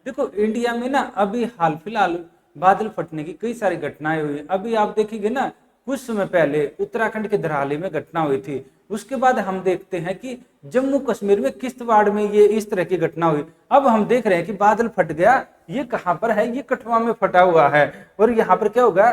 देखो इंडिया में ना अभी हाल फिलहाल बादल फटने की कई सारी घटनाएं हुई। अभी आप देखेंगे ना, कुछ समय पहले उत्तराखंड के धराली में घटना हुई थी। उसके बाद हम देखते हैं कि जम्मू कश्मीर में किश्तवाड़ में ये इस तरह की घटना हुई। अब हम देख रहे हैं कि बादल फट गया, ये कहां पर है, ये कठुआ में फटा हुआ है, और यहाँ पर क्या होगा,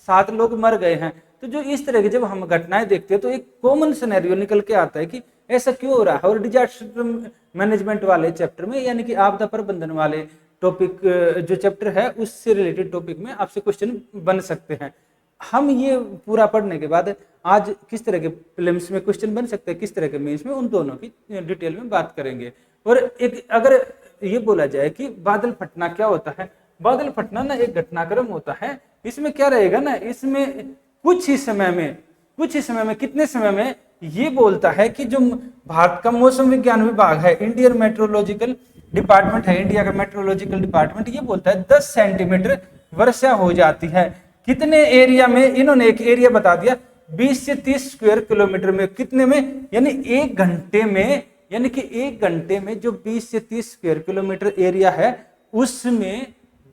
7 लोग मर गए हैं। तो जो इस तरह की जब हम घटनाएं देखते हैं तो एक कॉमन सिनेरियो निकल के आता है कि ऐसा क्यों हो रहा है। और डिजास्टर मैनेजमेंट वाले चैप्टर में, यानी कि आपदा प्रबंधन वाले टॉपिक जो चैप्टर है, उससे रिलेटेड टॉपिक में आपसे क्वेश्चन बन सकते हैं। हम ये पूरा पढ़ने के बाद आज किस तरह के प्रीलिम्स में क्वेश्चन बन सकते हैं, किस तरह के मेंस में, उन दोनों की डिटेल में बात करेंगे। और एक अगर ये बोला जाए कि बादल फटना क्या होता है, बादल फटना ना एक घटनाक्रम होता है। इसमें क्या रहेगा ना, इसमें कुछ ही समय में कितने समय में ये बोलता है कि जो भारत का मौसम विज्ञान विभाग है, इंडियन मेट्रोलॉजिकल डिपार्टमेंट है, इंडिया का मेट्रोलॉजिकल डिपार्टमेंट, ये बोलता है 10 सेंटीमीटर वर्षा हो जाती है। कितने एरिया में, इन्होंने एक एरिया बता दिया 20 से 30 स्क्वायर किलोमीटर में, कितने में, यानी 1 घंटे में, यानी कि 1 घंटे में जो 20 से 30 स्क्वायर किलोमीटर एरिया है उसमें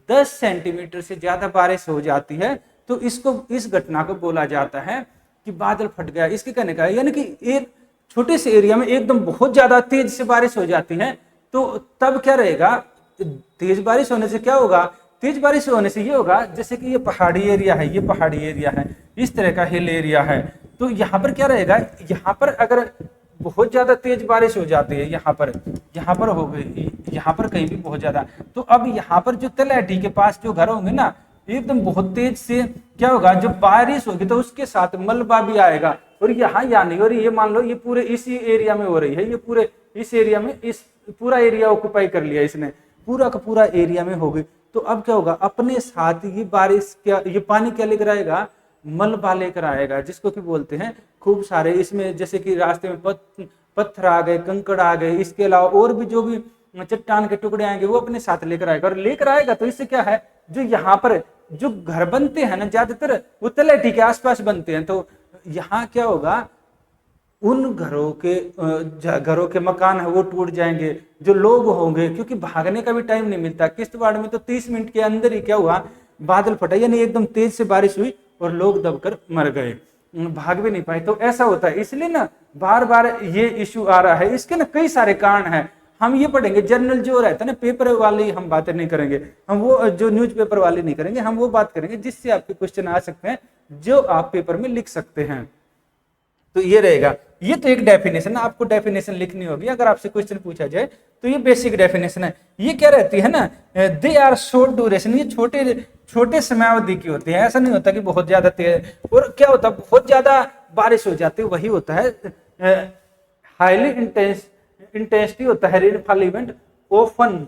10 सेंटीमीटर से ज्यादा बारिश हो जाती है। तो इसको, इस घटना को बोला जाता है कि बादल फट गया। इसके कहने का है यानी कि एक छोटे से एरिया में एकदम बहुत ज्यादा तेज से बारिश हो जाती है। तो तब क्या रहेगा, तेज बारिश होने से क्या होगा, तेज बारिश होने से ये होगा जैसे कि ये पहाड़ी एरिया है, ये पहाड़ी एरिया है, इस तरह का हिल एरिया है। तो यहाँ पर क्या रहेगा, यहाँ पर अगर बहुत ज्यादा तेज बारिश हो जाती है, यहाँ पर हो गई, यहाँ पर कहीं भी बहुत ज्यादा, तो अब यहाँ पर जो तलहटी के पास जो घर होंगे ना, एकदम बहुत तेज से क्या होगा, जब बारिश होगी तो उसके साथ मलबा भी आएगा। और यहाँ या नहीं, और ये मान लो ये पूरे इसी एरिया में हो रही है, ये पूरे इस एरिया में, इस पूरा एरिया ऑक्युपाई कर लिया इसने, पूरा का पूरा एरिया में हो गई। तो अब क्या होगा, अपने साथ ये बारिश क्या, ये पानी क्या लेकर आएगा, मलबा लेकर आएगा, जिसको कि बोलते हैं खूब सारे, इसमें जैसे कि रास्ते में पत्थर आ गए, कंकड़ आ गए, इसके अलावा और भी जो भी चट्टान के टुकड़े आएंगे वो अपने साथ लेकर आएगा। और लेकर आएगा तो इससे क्या है, जो यहाँ पर जो घर बनते हैं ना, ज्यादातर वो तलहटी के आसपास बनते हैं। तो यहाँ क्या होगा, उन घरों के मकान है वो टूट जाएंगे, जो लोग होंगे, क्योंकि भागने का भी टाइम नहीं मिलता। किश्तवाड़ में तो 30 मिनट के अंदर ही क्या हुआ, बादल फटा, यानी एकदम तेज से बारिश हुई और लोग दबकर मर गए, भाग भी नहीं पाए। तो ऐसा होता है, इसलिए ना बार बार ये इश्यू आ रहा है। इसके ना कई सारे कारण हैं, हम ये पढ़ेंगे, जर्नल जो रहता है ना, पेपर वाली हम बातें नहीं करेंगे, हम वो जो न्यूज़पेपर वाली नहीं करेंगे, हम वो बात करेंगे जिससे आपके क्वेश्चन आ सकते हैं, जो आप पेपर में लिख सकते हैं। तो ये रहेगा, ये तो एक डेफिनेशन, आपको डेफिनेशन लिखनी होगी अगर आपसे क्वेश्चन पूछा जाए तो। ये बेसिक डेफिनेशन है। ये क्या रहती है ना, दे आर शॉर्ट ड्यूरेशन, ये छोटे समयावधि की होती है। ऐसा नहीं होता कि बहुत ज्यादा तेज, और क्या होता है बहुत ज्यादा बारिश हो जाती है, वही होता है हाईली इंटेंसिटी होता है rainfall event, often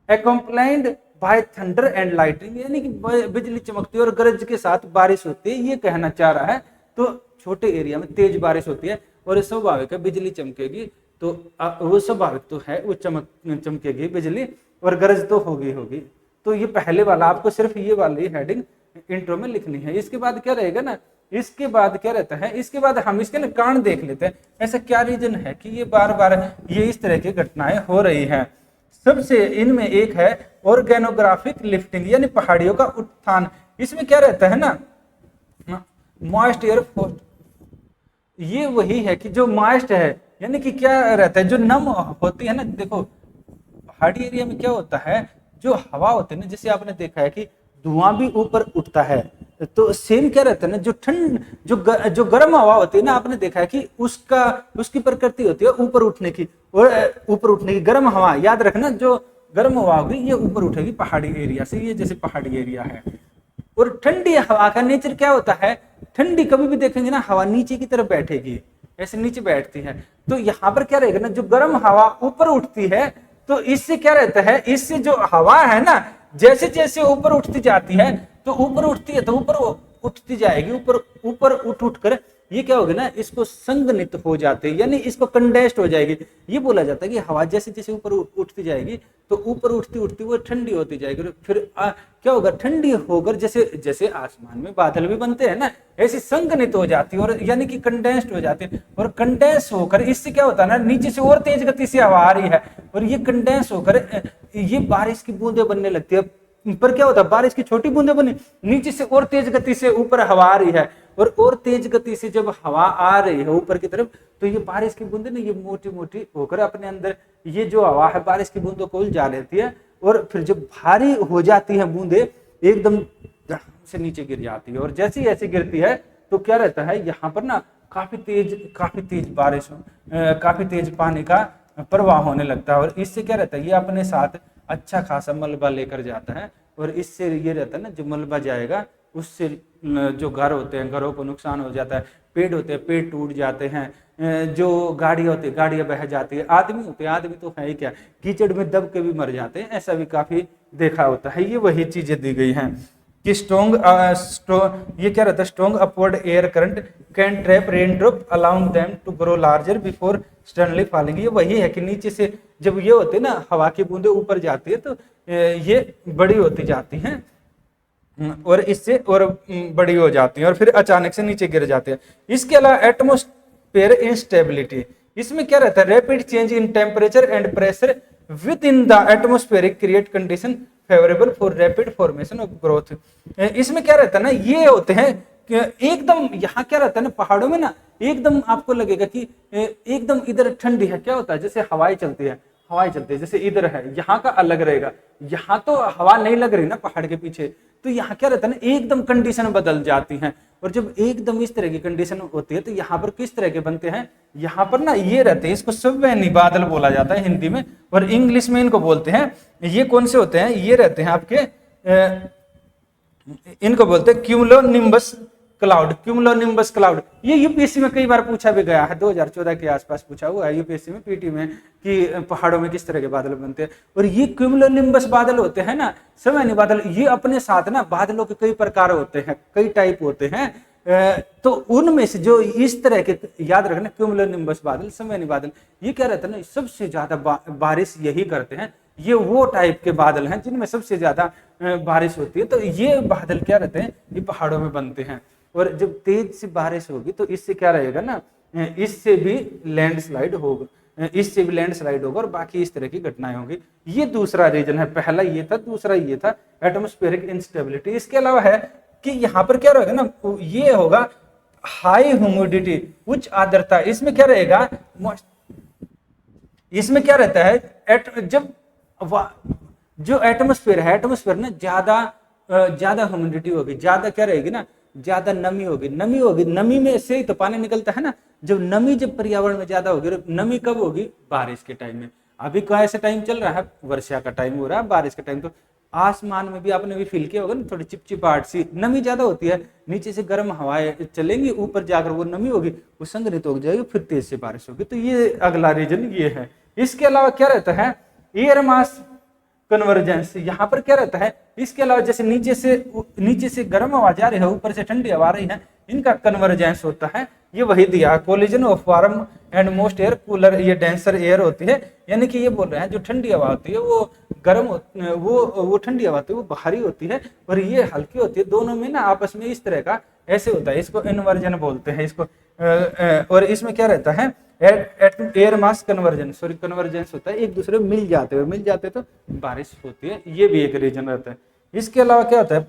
accompanied by thunder and lightning, यानी कि बिजली चमकती है और गरज के साथ बारिश होती है, ये कहना चाह रहा है। तो छोटे एरिया में तेज बारिश होती है और स्वाभाविक है बिजली चमकेगी, तो वो स्वाभाविक तो है, वो चमकेगी बिजली और गरज तो होगी। तो ये पहले वाला आपको सिर्फ ये वाली हेडिंग इंट्रो में लिखनी है। इसके बाद क्या रहेगा ना, इसके बाद क्या रहता है, इसके बाद हम इसके ना कारण देख लेते हैं, ऐसा क्या रीजन है कि ये बार बार ये इस तरह की घटनाएं हो रही हैं। सबसे इनमें एक है ऑर्गेनोग्राफिक लिफ्टिंग, यानी पहाड़ियों का उत्थान। इसमें क्या रहता है ना, मॉइस्ट एयर, ये वही है कि जो मॉइस्ट है, यानी कि क्या रहता है, जो नम होती है ना। देखो पहाड़ी एरिया में क्या होता है, जो हवा होती है ना, जैसे आपने देखा है कि धुआं भी ऊपर उठता है, तो सेम क्या रहता है ना, जो ठंड जो गर्म हवा होती है ना, आपने देखा है कि उसकी प्रकृति होती है ऊपर उठने की, और ऊपर उठने की गर्म हवा, याद रखना, जो गर्म हवा होगी ये ऊपर उठेगी पहाड़ी एरिया से, ये जैसे पहाड़ी एरिया है। और ठंडी हवा का नेचर क्या होता है, ठंडी कभी भी देखेंगे ना, हवा नीचे की तरफ बैठेगी, ऐसे नीचे बैठती है। तो यहाँ पर क्या रहेगा ना, जो गर्म हवा ऊपर उठती है, तो इससे क्या रहता है, इससे जो हवा है ना, जैसे जैसे ऊपर उठती जाती है, तो ऊपर उठती है तो ऊपर उठती जाएगी, ऊपर उठ कर ये क्या होगा ना, इसको संघनित हो जाते, यानी इसको कंडेंस्ड हो जाएगी। ये बोला जाता है कि हवा जैसे जैसे ऊपर उठती जाएगी तो ऊपर उठती उठती वो ठंडी होती जाएगी, फिर क्या होगा, ठंडी होकर जैसे जैसे आसमान में बादल भी बनते हैं ना, ऐसी संघनित हो जाती है, और यानी कि कंडेंस्ड हो जाती है। और कंडेंस होकर इससे क्या होता है ना, नीचे से और तेज गति से हवा आ रही है, और ये कंडेंस होकर ये बारिश की बूंदें बनने लगती है। पर क्या होता है, बारिश की छोटी बूंदें बनी, नीचे से और तेज गति से ऊपर हवा आ रही है, और तेज गति से जब हवा आ रही है ऊपर की तरफ, तो ये बारिश की बूंदें ना ये मोटी मोटी होकर अपने अंदर ये जो हवा है बारिश की बूंदों को उलझा लेती है, और फिर जब भारी हो जाती है बूंदें एकदम से नीचे गिर जाती है। और जैसे ही ऐसे गिरती है तो क्या रहता है, यहाँ पर ना काफी तेज बारिश, काफी तेज पानी का प्रवाह होने लगता है। और इससे क्या रहता है, ये अपने साथ अच्छा खासा मलबा लेकर जाता है, और इससे ये रहता है ना, जो मलबा जाएगा उससे जो घर होते हैं घरों को नुकसान हो जाता है, पेड़ होते हैं पेड़ टूट जाते हैं, जो गाड़ियां होती है गाड़ियां बह जाती है, आदमी होते हैं आदमी तो है ही क्या, कीचड़ में दब के भी मर जाते हैं, ऐसा भी काफी देखा होता है। ये वही चीजें दी गई हैं कि ये क्या रहता है, strong upward air current can trap rain drop allowing them to grow larger before suddenly falling. ये वही है कि नीचे से जब ये होते हैं ना, हवा की बूंदें ऊपर जाती है तो ये बड़ी होती जाती हैं, और इससे और बड़ी हो जाती हैं, और फिर अचानक से नीचे गिर जाते हैं। इसके अलावा एटमोस्फेयर इंस्टेबिलिटी, इसमें क्या रहता है, rapid change in temperature and pressure with in the atmospheric create condition favourable for rapid formation of growth. इसमें क्या रहता है ना, ये होते हैं एकदम, यहाँ क्या रहता है ना, पहाड़ों में ना एकदम आपको लगेगा कि एकदम इधर ठंडी है, क्या होता है जैसे हवाएं चलती है जैसे इधर है, यहाँ का अलग रहेगा, यहाँ तो हवा नहीं लग रही ना पहाड़ के पीछे, तो यहाँ क्या रहता है ना, एकदम कंडीशन बदल जाती है। और जब एकदम इस तरह की कंडीशन होती है तो यहाँ पर किस तरह के बनते हैं, यहाँ पर ना ये रहते हैं, इसको सव्वेनी बादल बोला जाता है हिंदी में, और इंग्लिश में इनको बोलते हैं, ये कौन से होते हैं, ये रहते हैं आपके इनको बोलते हैं क्यूमुलोनिम्बस क्लाउड। ये यूपीएससी में कई बार पूछा भी गया है, 2014 के आसपास पूछा हुआ है यूपीएससी में पीटी में कि पहाड़ों में किस तरह के बादल बनते हैं। और ये क्यूमुलोनिम्बस बादल होते हैं ना, सव्वेनी बादल, ये अपने साथ ना बादलों के कई प्रकार होते हैं, कई टाइप होते हैं, तो उनमें से जो इस तरह के याद रखना, क्यूमुलोनिम्बस बादल, सव्वेनी बादल, ये क्या रहता है ना, सबसे ज्यादा बारिश यही करते हैं। ये वो टाइप के बादल हैं जिनमें सबसे ज्यादा बारिश होती है, तो ये बादल क्या रहते हैं, ये पहाड़ों में बनते हैं। और जब तेज से बारिश होगी तो इससे क्या रहेगा ना, इससे भी लैंडस्लाइड होगा और बाकी इस तरह की घटनाएं होंगी। ये दूसरा रीजन है, पहला ये था, दूसरा ये था एटमॉस्फेरिक इंस्टेबिलिटी। इसके अलावा है कि यहाँ पर क्या रहेगा ना, ये होगा हाई ह्यूमिडिटी, उच्च आर्द्रता। इसमें क्या रहेगा, इसमें क्या रहता है, जब जो एटमॉस्फेयर ना ज्यादा ह्यूमिडिटी होगी, ज्यादा क्या रहेगी ना, ज्यादा नमी होगी, नमी में से ही तो पानी निकलता है ना। जब पर्यावरण में ज्यादा होगी, नमी कब होगी, बारिश के टाइम में। अभी का ऐसा टाइम चल रहा है, वर्षा का टाइम हो रहा है, बारिश का टाइम, तो आसमान में भी आपने भी फील किया होगा ना, थोड़ी चिपचिपाहट सी, नमी ज्यादा होती है, नीचे से गर्म हवाएं चलेंगी, ऊपर जाकर वो नमी होगी, वो संग्रहित हो जाएगी, फिर तेज से बारिश होगी। तो ये अगला रीजन ये है। इसके अलावा क्या रहता है, एयर मास कन्वर्जेंस, यहाँ पर क्या रहता है, इसके अलावा जैसे नीचे से गर्म हवा जा रही है, ऊपर से ठंडी हवा आ रही है, इनका कन्वर्जेंस होता है। ये वही दिया, collision of warm and most air cooler, ये डेंसर एयर होती है, यानी कि ये बोल रहे हैं जो ठंडी हवा होती है वो वो ठंडी हवा होती है वो भारी होती है, और ये हल्की होती है। दोनों में ना आपस में इस तरह का ऐसे होता है, इसको इन्वर्जन बोलते हैं इसको। और इसमें क्या रहता है, एयर मास कन्वर्जेंस होता है, एक दूसरे में मिल जाते तो बारिश होती है, ये भी एक रीजन रहता है। इसके अलावा क्या होता है,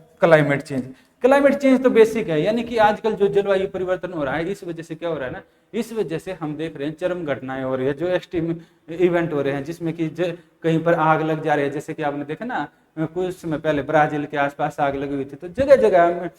क्लाइमेट चेंज तो बेसिक है, यानी कि आजकल जो जलवायु परिवर्तन हो रहा है, इस वजह से क्या हो रहा है ना, इस वजह से हम देख रहे हैं चरम घटनाएं हो रही है, जो एक्सट्रीम इवेंट हो रहे हैं, जिसमें कि कहीं पर आग लग जा रही है। जैसे कि आपने देखा ना, कुछ समय पहले ब्राजील के आसपास आग लगी हुई थी, तो जगह जगह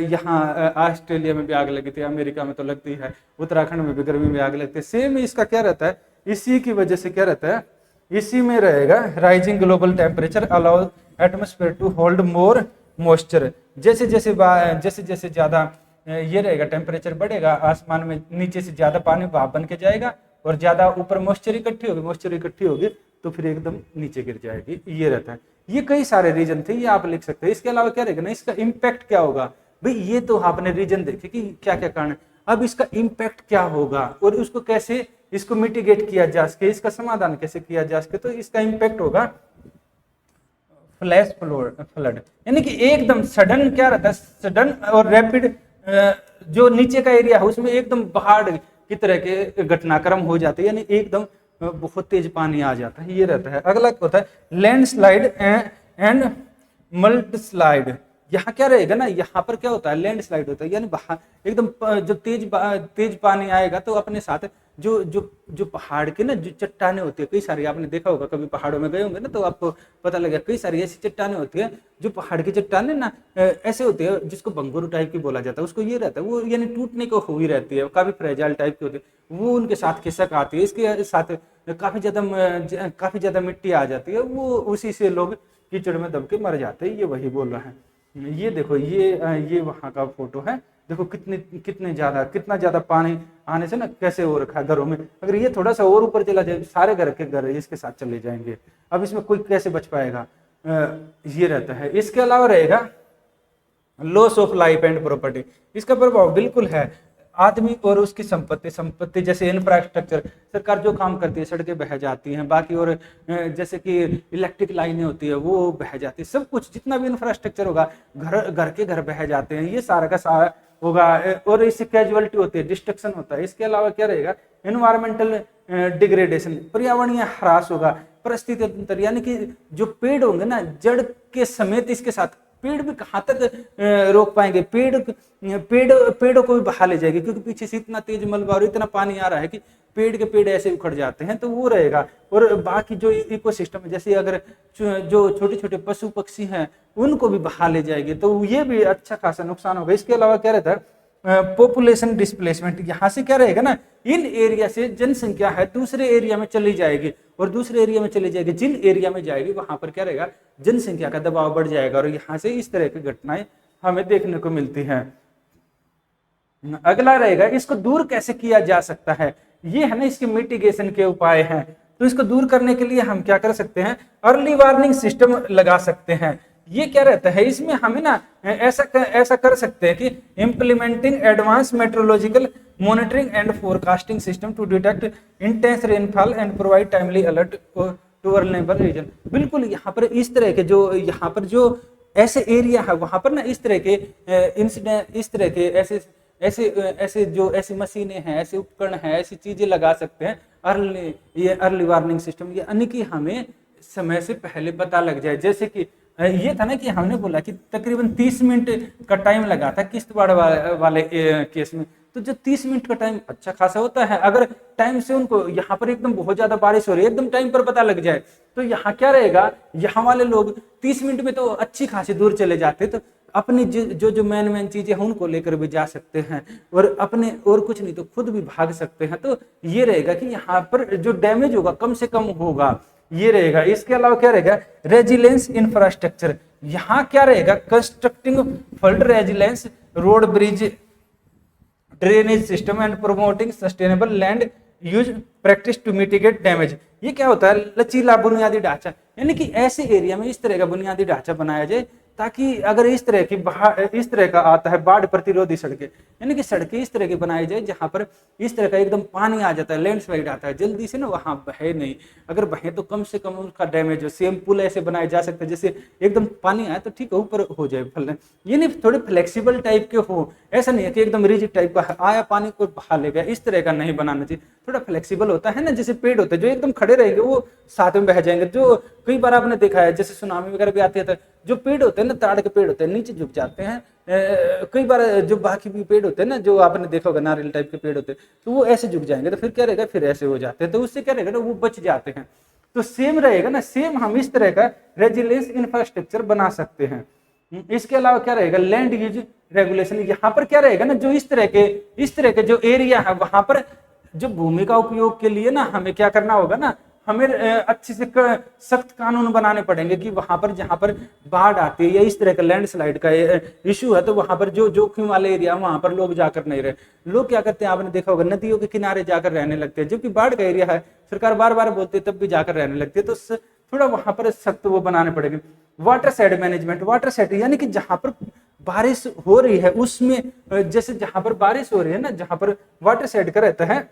यहाँ ऑस्ट्रेलिया में भी आग लगी थी, अमेरिका में तो लगती है, उत्तराखंड में भी गर्मी में आग लगती है। सेम इसका क्या रहता है, इसी की वजह से क्या रहता है, इसी में रहेगा rising global temperature allow atmosphere to hold more moisture. जैसे जैसे ज्यादा ये रहेगा, टेम्परेचर बढ़ेगा, आसमान में नीचे से ज्यादा पानी भाप बन के जाएगा, और ज्यादा ऊपर मॉइस्चर इकट्ठी होगी तो फिर एकदम नीचे गिर जाएगी। ये रहता है, ये कई सारे रीजन थे, ये आप लिख सकते हैं। इसके अलावा क्या रहेगा ना, इसका इम्पैक्ट क्या होगा भाई, ये तो आपने रीजन देखे कि क्या क्या कारण। अब इसका इम्पैक्ट क्या होगा और उसको कैसे इसको मिटिगेट किया जा सके, इसका समाधान कैसे किया जा सके। तो इसका इम्पैक्ट होगा फ्लैश फ्लड, यानी कि एकदम सडन क्या रहता है, सडन और रैपिड जो नीचे का एरिया है उसमें एकदम बाढ़ की तरह के घटनाक्रम हो जाते हैं, यानी एकदम बहुत तेज पानी आ जाता है, ये रहता है। अगला होता है लैंडस्लाइड एंड मल्ट स्लाइड। यहाँ क्या रहेगा ना, यहाँ पर क्या होता है, लैंडस्लाइड होता है, यानी एकदम जब तेज पानी आएगा तो अपने साथ जो जो जो पहाड़ के ना जो चट्टाने होती है, कई सारी आपने देखा होगा, कभी पहाड़ों में गए होंगे ना तो आपको पता लगेगा, कई सारी ऐसी चट्टाने होती है जो पहाड़ की चट्टाने ना ऐसे होती है जिसको भंगुर टाइप की बोला जाता है, उसको ये रहता है वो यानी टूटने को हुई रहती है, काफी फ्रेजाइल टाइप की होती है, वो उनके साथ खिसक आती है, इसके साथ काफी ज्यादा मिट्टी आ जाती है, वो उसी से लोग कीचड़ में दब के मर जाते हैं, ये वही बोल रहा है। ये देखो ये वहां का फोटो है, देखो कितना ज्यादा पानी आने से ना कैसे हो रखा है घरों में, अगर ये थोड़ा सा और ऊपर चला जाए सारे घर के घर इसके साथ चले जाएंगे, अब इसमें कोई कैसे बच पाएगा, ये रहता है। इसके अलावा रहेगा loss of life and property, इसका प्रभाव बिल्कुल है आदमी और उसकी संपत्ति जैसे इंफ्रास्ट्रक्चर, सरकार जो काम करती है, सड़कें बह जाती हैं, बाकी और जैसे कि इलेक्ट्रिक लाइनें होती है वो बह जाती है, सब कुछ जितना भी इंफ्रास्ट्रक्चर होगा, घर के घर बह जाते हैं, ये सारा का सारा होगा, और इससे कैजुअलिटी होती है, डिस्ट्रक्शन होता है। इसके अलावा क्या रहेगा, एनवायरमेंटल डिग्रेडेशन, पर्यावरणीय ह्रास होगा, परिस्थिति तंत्र, यानी कि जो पेड़ होंगे ना जड़ के समेत इसके साथ, पेड़ भी कहाँ तक रोक पाएंगे, पेड़ों को भी बहा ले जाएगी, क्योंकि पीछे से इतना तेज मलबा और इतना पानी आ रहा है कि पेड़ के पेड़ ऐसे उखड़ जाते हैं, तो वो रहेगा। और बाकी जो इकोसिस्टम है, जैसे अगर जो छोटे छोटे पशु पक्षी हैं उनको भी बहा ले जाएगी, तो ये भी अच्छा खासा नुकसान होगा। इसके अलावा क्या रहता है, पॉपुलेशन डिस्प्लेसमेंट, यहाँ से क्या रहेगा ना, इन एरिया से जनसंख्या है दूसरे एरिया में चली जाएगी, और दूसरे एरिया में चली जाएगी, जिन एरिया में जाएगी वहां पर क्या रहेगा, जनसंख्या का दबाव बढ़ जाएगा, और यहाँ से इस तरह की घटनाएं हमें देखने को मिलती हैं। अगला रहेगा, इसको दूर कैसे किया जा सकता है, ये है ना इसके मिटिगेशन के उपाय हैं। तो इसको दूर करने के लिए हम क्या कर सकते हैं, अर्ली वार्निंग सिस्टम लगा सकते हैं। ये क्या रहता है, इसमें हमें ना ऐसा कर सकते हैं कि implementing advance meteorological monitoring and forecasting system to detect intense rainfall and provide timely alert to vulnerable region. बिल्कुल यहाँ पर इस तरह के यहाँ पर जो ऐसे एरिया है वहां पर ना इस तरह के इंसिडेंट, इस तरह के ऐसी मशीनें हैं, ऐसे उपकरण हैं, ऐसी चीजें लगा सकते हैं, अर्ली वार्निंग सिस्टम, ये यानी कि हमें समय से पहले पता लग जाए। जैसे कि ये था ना कि हमने बोला कि तकरीबन 30 मिनट का टाइम लगा था किश्तवाड़ वाले केस में, तो जो 30 मिनट का टाइम अच्छा खासा होता है, अगर टाइम से उनको यहाँ पर एकदम बहुत ज्यादा बारिश हो रही है, एकदम टाइम पर पता लग जाए, तो यहाँ क्या रहेगा, यहाँ वाले लोग 30 मिनट में तो अच्छी खासी दूर चले जाते, तो अपनी जो मेन चीजें हैं उनको लेकर भी जा सकते हैं, और अपने और कुछ नहीं तो खुद भी भाग सकते हैं। तो ये रहेगा कि यहाँ पर जो डैमेज होगा कम से कम होगा, ये रहेगा। इसके अलावा क्या रहेगा, रेजिलेंस इंफ्रास्ट्रक्चर, यहाँ क्या रहेगा, constructing flood resilience road bridge drainage system and promoting sustainable land use practice to mitigate damage. ये क्या होता है, लचीला बुनियादी ढांचा, यानी कि ऐसे एरिया में इस तरह का बुनियादी ढांचा बनाया जाए ताकि अगर इस तरह का आता है बाढ़ प्रतिरोधी सड़कें, यानी कि सड़कें इस तरह की बनाई जाए जहां पर इस तरह का एकदम पानी आ जाता है, लैंडस्लाइड आता है, जल्दी से ना वहां बहे नहीं, अगर बहे तो कम से कम उसका डैमेज हो। सेम पुल ऐसे बनाए जा सकते हैं जैसे एकदम पानी आए तो ठीक है ऊपर हो जाए फल, ये नहीं थोड़े फ्लेक्सिबल टाइप के हो, ऐसा नहीं है कि एकदम रिजिड टाइप का आया पानी को बहा ले गया, इस तरह का नहीं बनाना चाहिए, थोड़ा फ्लेक्सिबल होता है ना, जैसे पेड़ होते हैं जो एकदम खड़े रहेंगे वो साथ में बह जाएंगे। जो कई बार आपने देखा है जैसे सुनामी वगैरह भी आती है तो जो पेड़ होते हैं ना, ताड़ के पेड़ होते हैं, नीचे झुक जाते हैं, कई बार जो बाकी भी पेड़ होते हैं ना, जो आपने देखा होगा नारियल टाइप के पेड़ होते हैं, तो वो ऐसे झुक जाएंगे, तो फिर क्या रहेगा, फिर ऐसे हो जाते हैं, तो उससे क्या रहेगा ना, वो बच जाते हैं। तो सेम रहेगा ना, सेम हम इस तरह का रेजिलियंस इंफ्रास्ट्रक्चर बना सकते हैं। इसके अलावा क्या रहेगा, लैंड यूज रेगुलेशन, यहाँ पर क्या रहेगा ना, जो इस तरह के जो एरिया है वहां पर जो भूमि का उपयोग के लिए ना हमें क्या करना होगा ना, हमें अच्छे से सख्त कानून बनाने पड़ेंगे कि वहां पर जहां पर बाढ़ आती है या इस तरह का लैंडस्लाइड का इशू है, तो वहां पर जो जोखिम वाले एरिया वहां पर लोग जाकर नहीं रहे। लोग क्या करते हैं, आपने देखा होगा नदियों के किनारे जाकर रहने लगते हैं, जबकि बाढ़ का एरिया है, सरकार बार बार बोलती है तब भी जाकर रहने लगती है, तो थोड़ा वहां पर सख्त वो बनाने पड़ेंगे। Water side management, water side यानी कि जहां पर बारिश हो रही है उसमें जैसे जहां पर बारिश हो रही है ना, जहां पर वाटर शेड का रहता है,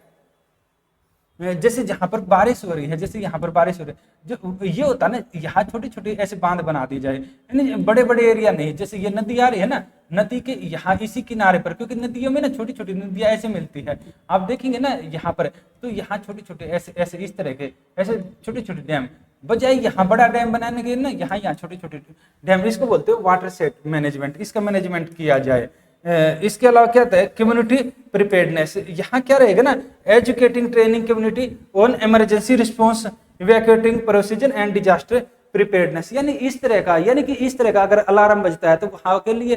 जैसे जहां पर बारिश हो रही है, जैसे यहाँ पर बारिश हो रही है, जो ये होता है ना, यहाँ छोटी छोटी ऐसे बांध बना दी जाए, यानी बड़े बड़े एरिया नहीं, जैसे ये नदी आ रही है ना, नदी के यहाँ इसी किनारे पर, क्योंकि नदियों में ना छोटी छोटी नदियां ऐसे मिलती है, आप देखेंगे ना यहाँ पर, तो यहाँ छोटे छोटे ऐसे ऐसे इस तरह के ऐसे छोटे छोटे डैम, बजाय यहाँ बड़ा डैम बनाने के ना यहाँ छोटे छोटे डैम, इसको बोलते हो वाटर सेट मैनेजमेंट, इसका मैनेजमेंट किया जाए। इसके अलावा क्या होता है, कम्युनिटी प्रिपेयर्डनेस, यहाँ क्या रहेगा ना, educating training community on emergency response, evacuating procedure and disaster preparedness, यानी इस तरह का, यानी कि इस तरह का अगर अलार्म बजता है तो वहां के लिए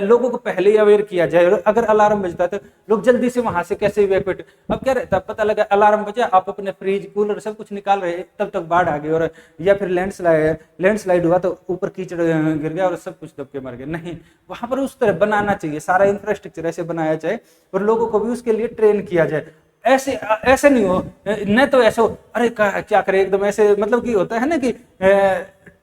लोगों को पहले ही अवेयर किया जाए, और अगर अलार्म बजता है तो लोग जल्दी से वहां से कैसे इवैक्यूएट। अब क्या रहता है, पता लगा अलार्म बजा, आप अपने फ्रिज कूलर सब कुछ निकाल रहे, तब तक बाढ़ आ गई, और या फिर लैंडस्लाइड हुआ तो ऊपर कीचड़ गिर गया और सब कुछ दब के मर गए। नहीं, वहां पर उस तरह बनाना चाहिए, सारा इंफ्रास्ट्रक्चर ऐसे बनाया जाए और लोगों को भी उसके लिए ट्रेन किया जाए। ऐसे ऐसे नहीं हो, न तो ऐसे हो अरे क्या करे एकदम ऐसे, मतलब कि होता है ना कि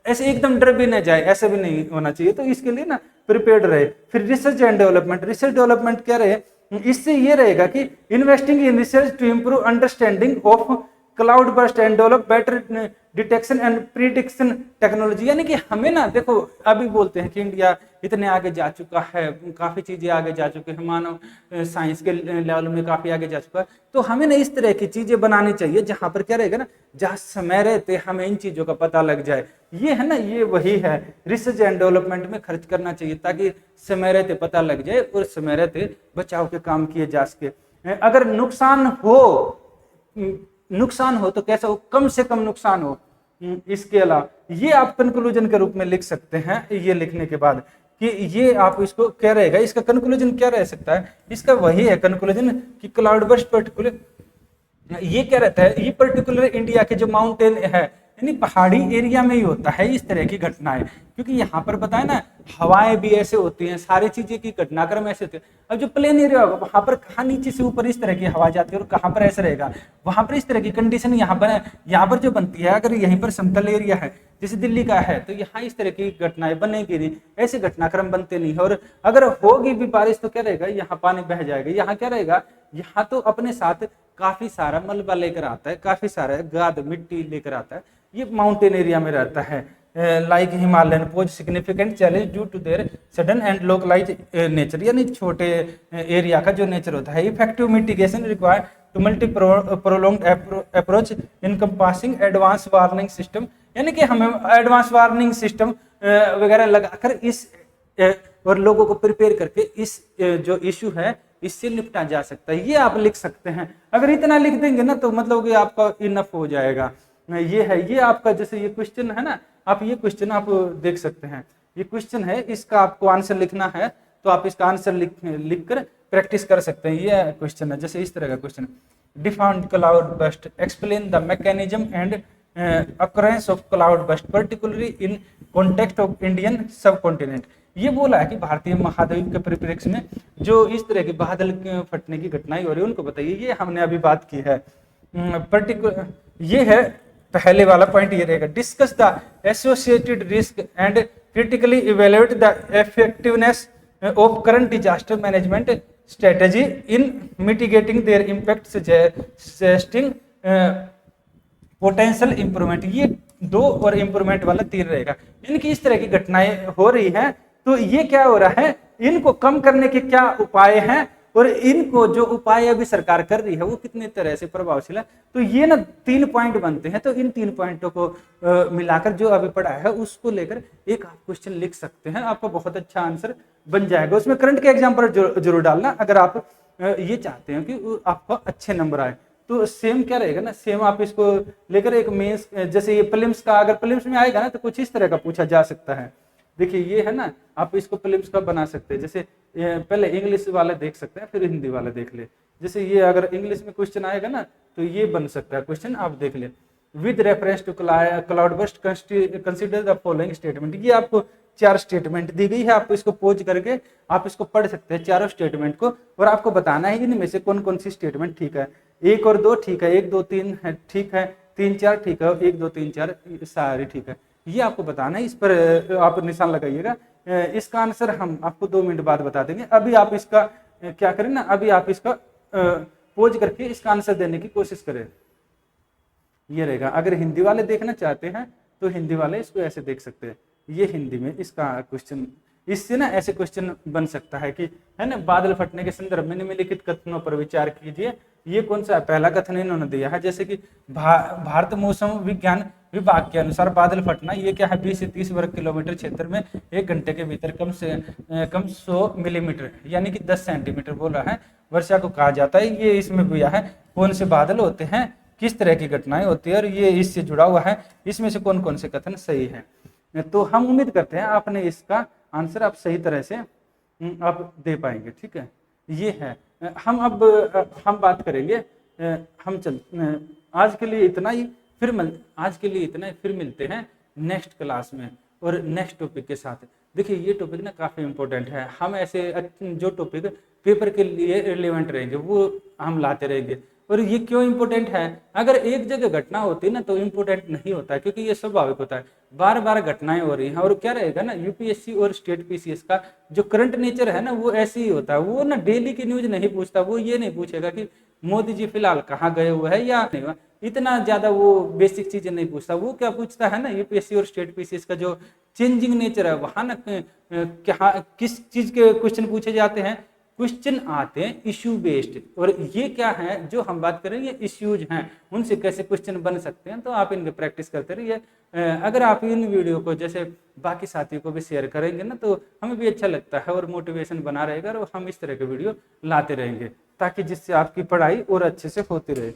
ऐसे एकदम डर भी न जाए, ऐसे भी नहीं होना चाहिए। तो इसके लिए ना प्रिपेयर्ड रहे। फिर research and development, research development क्या रहे, इससे ये रहेगा कि investing in research to improve understanding of cloud burst and develop better detection and prediction technology, यानी कि हमें ना देखो, अभी बोलते हैं कि इंडिया इतने आगे जा चुका है, काफी चीजें आगे जा चुके हैं, मानव साइंस के लेवल में काफी आगे जा चुका है, तो हमें ना इस तरह की चीजें बनानी चाहिए जहां पर क्या रहेगा ना, जहां समय रहते हमें इन चीजों का पता लग जाए। ये है ना, ये वही है, रिसर्च एंड डेवलपमेंट में खर्च करना चाहिए ताकि समय रहते पता लग जाए और समय रहते बचाव के काम किए जा सके। अगर नुकसान हो तो कैसा हो, कम से कम नुकसान हो। इसके अलावा ये आप कंक्लूजन के रूप में लिख सकते हैं, ये लिखने के बाद कि ये आप इसको क्या रहेगा, इसका कंक्लूजन क्या रह सकता है, इसका वही है कंक्लूजन कि क्लाउड बर्स्ट पर्टिकुलर, ये क्या रहता है, ये पर्टिकुलर इंडिया के जो माउंटेन है, यानी पहाड़ी एरिया में ही होता है इस तरह की घटनाएं, क्योंकि यहाँ पर बताए ना हवाएं भी ऐसे होती हैं, सारी चीजें की घटनाक्रम ऐसे होते हैं। अब जो प्लेन एरिया होगा वहां पर कहाँ नीचे से ऊपर इस तरह की हवा जाती है और कहाँ पर ऐसे रहेगा, वहां पर इस तरह की कंडीशन यहाँ पर जो बनती है, अगर यहीं पर समतल एरिया है जैसे दिल्ली का है तो यहाँ इस तरह की घटनाएं बनेगी नहीं, ऐसे घटनाक्रम बनते नहीं। और अगर होगी भी बारिश तो क्या रहेगा, यहाँ पानी बह जाएगा, यहाँ क्या रहेगा, यहाँ तो अपने साथ काफी सारा मलबा लेकर आता है, काफी सारा गाद मिट्टी लेकर आता है, ये माउंटेन एरिया में रहता है। Like Himalayan pose significant challenge due to their sudden and localize nature, यानी छोटे एरिया का जो नेचर होता है। Effective mitigation required to multi prolonged approach encompassing advance warning system, यानी कि हमें एडवांस वार्निंग सिस्टम वगैरह लगाकर इस और लोगों को प्रिपेयर करके इस जो इशू है इससे निपटा जा सकता है। ये आप लिख सकते हैं, अगर इतना लिख देंगे ना तो मतलब कि आपका इनफ हो जाएगा। ये है, ये आपका जैसे ये क्वेश्चन है ना, आप ये क्वेश्चन आप देख सकते हैं, ये क्वेश्चन है, इसका आपको आंसर लिखना है तो आप इसका आंसर लिख कर प्रैक्टिस कर सकते हैं। ये क्वेश्चन है, जैसे इस तरह का question, define cloud burst, explain the mechanism and occurrence of cloud burst particularly in context of Indian subcontinent। ये बोला है कि भारतीय महाद्वीप के परिप्रेक्ष्य में जो इस तरह के बादल फटने की घटनाएं हो रही है उनको बताइए, ये हमने अभी बात की है। पर्टिकुलर ये है पहले वाला पॉइंट, ये रहेगा discuss the associated risk and critically evaluate the effectiveness of current disaster management strategy in mitigating there impact suggesting potential improvement. ये 2 और इंप्रूवमेंट वाला 3 रहेगा। इनकी इस तरह की घटनाएं हो रही हैं तो ये क्या हो रहा है, इनको कम करने के क्या उपाय हैं और इनको जो उपाय अभी सरकार कर रही है वो कितनी तरह से प्रभावशील है। तो ये ना 3 पॉइंट बनते हैं, तो इन 3 पॉइंटों को मिलाकर जो अभी पढ़ा है उसको लेकर एक आप क्वेश्चन लिख सकते हैं, आपका बहुत अच्छा आंसर बन जाएगा। उसमें करंट के एग्जाम्पल जरूर डालना अगर आप ये चाहते हैं कि आपको अच्छे नंबर आए। तो सेम क्या रहेगा ना, सेम आप इसको लेकर एक मेंस, जैसे ये प्रीलिम्स का अगर प्रीलिम्स में आएगा ना तो कुछ इस तरह का पूछा जा सकता है। देखिए ये है ना, आप इसको प्रीलिम्स का बना सकते हैं, जैसे पहले इंग्लिश वाले देख सकते हैं फिर हिंदी वाले देख ले। जैसे ये अगर इंग्लिश में क्वेश्चन आएगा ना तो ये बन सकता है क्वेश्चन, आप देख ले। With reference to cloud burst consider the following statement. ये आपको 4 स्टेटमेंट दी गई है, आप इसको पोज करके आप इसको पढ़ सकते हैं चारों स्टेटमेंट को, और आपको बताना है इनमें से कौन कौन सी स्टेटमेंट ठीक है। 1 और 2 ठीक है, 1 2 3 है ठीक है, 3 4 ठीक है, 1 2 3 4 सारी ठीक है। ये आपको बताना है, इस पर आप निशान लगाइएगा इसका आंसर हम आपको 2 मिनट बाद बता देंगे। अभी आप इसका क्या करें ना, अभी आप इसका पोज करके इसका आंसर देने की कोशिश करें। ये रहेगा। अगर हिंदी वाले देखना चाहते हैं तो हिंदी वाले इसको ऐसे देख सकते हैं। ये हिंदी में इसका क्वेश्चन, इससे ना ऐसे क्वेश्चन बन सकता है कि, है ना, बादल फटने के संदर्भ में निम्नलिखित कथनों पर विचार कीजिए। ये कौन सा पहला कथन इन्होंने दिया है, जैसे कि भारत मौसम विज्ञान विभाग के अनुसार बादल फटना ये क्या है, 20 से 30 वर्ग किलोमीटर क्षेत्र में 1 घंटे के भीतर कम से कम 100 मिलीमीटर यानी कि 10 सेंटीमीटर बोल रहा है वर्षा को कहा जाता है। ये इसमें दिया है कौन से बादल होते हैं, किस तरह की घटनाएं होती है, और ये इससे जुड़ा हुआ है, इसमें से कौन कौन से कथन सही है। तो हम उम्मीद करते हैं आपने इसका आंसर आप सही तरह से आप दे पाएंगे। ठीक है, ये है। हम बात करेंगे, आज के लिए इतना ही, फिर मिलते हैं नेक्स्ट क्लास में और नेक्स्ट टॉपिक के साथ। देखिए ये टॉपिक ना काफ़ी इंपॉर्टेंट है, हम ऐसे जो टॉपिक पेपर के लिए रिलेवेंट रहेंगे वो हम लाते रहेंगे। और ये क्यों इंपॉर्टेंट है, अगर एक जगह घटना होती है ना तो इंपॉर्टेंट नहीं होता है, क्योंकि ये स्वाभाविक होता है, बार बार घटनाएं हो रही हैं। और क्या रहेगा ना, यूपीएससी और स्टेट पीसीएस का जो करंट नेचर है ना वो ऐसे ही होता है। वो ना डेली की न्यूज नहीं पूछता, वो ये नहीं पूछेगा कि मोदी जी फिलहाल कहाँ गए हुए हैं या नहीं, इतना ज्यादा वो बेसिक चीजें नहीं पूछता। वो क्या पूछता है ना, यूपीएससी और स्टेट पीसीएस का जो चेंजिंग नेचर है वहां ना क्या किस चीज के क्वेश्चन पूछे जाते हैं, क्वेश्चन आते हैं इश्यू बेस्ड। और ये क्या है जो हम बात करेंगे इश्यूज हैं, उनसे कैसे क्वेश्चन बन सकते हैं। तो आप इनके प्रैक्टिस करते रहिए। अगर आप इन वीडियो को जैसे बाकी साथियों को भी शेयर करेंगे ना तो हमें भी अच्छा लगता है और मोटिवेशन बना रहेगा, और हम इस तरह के वीडियो लाते रहेंगे ताकि जिससे आपकी पढ़ाई और अच्छे से होती रहे।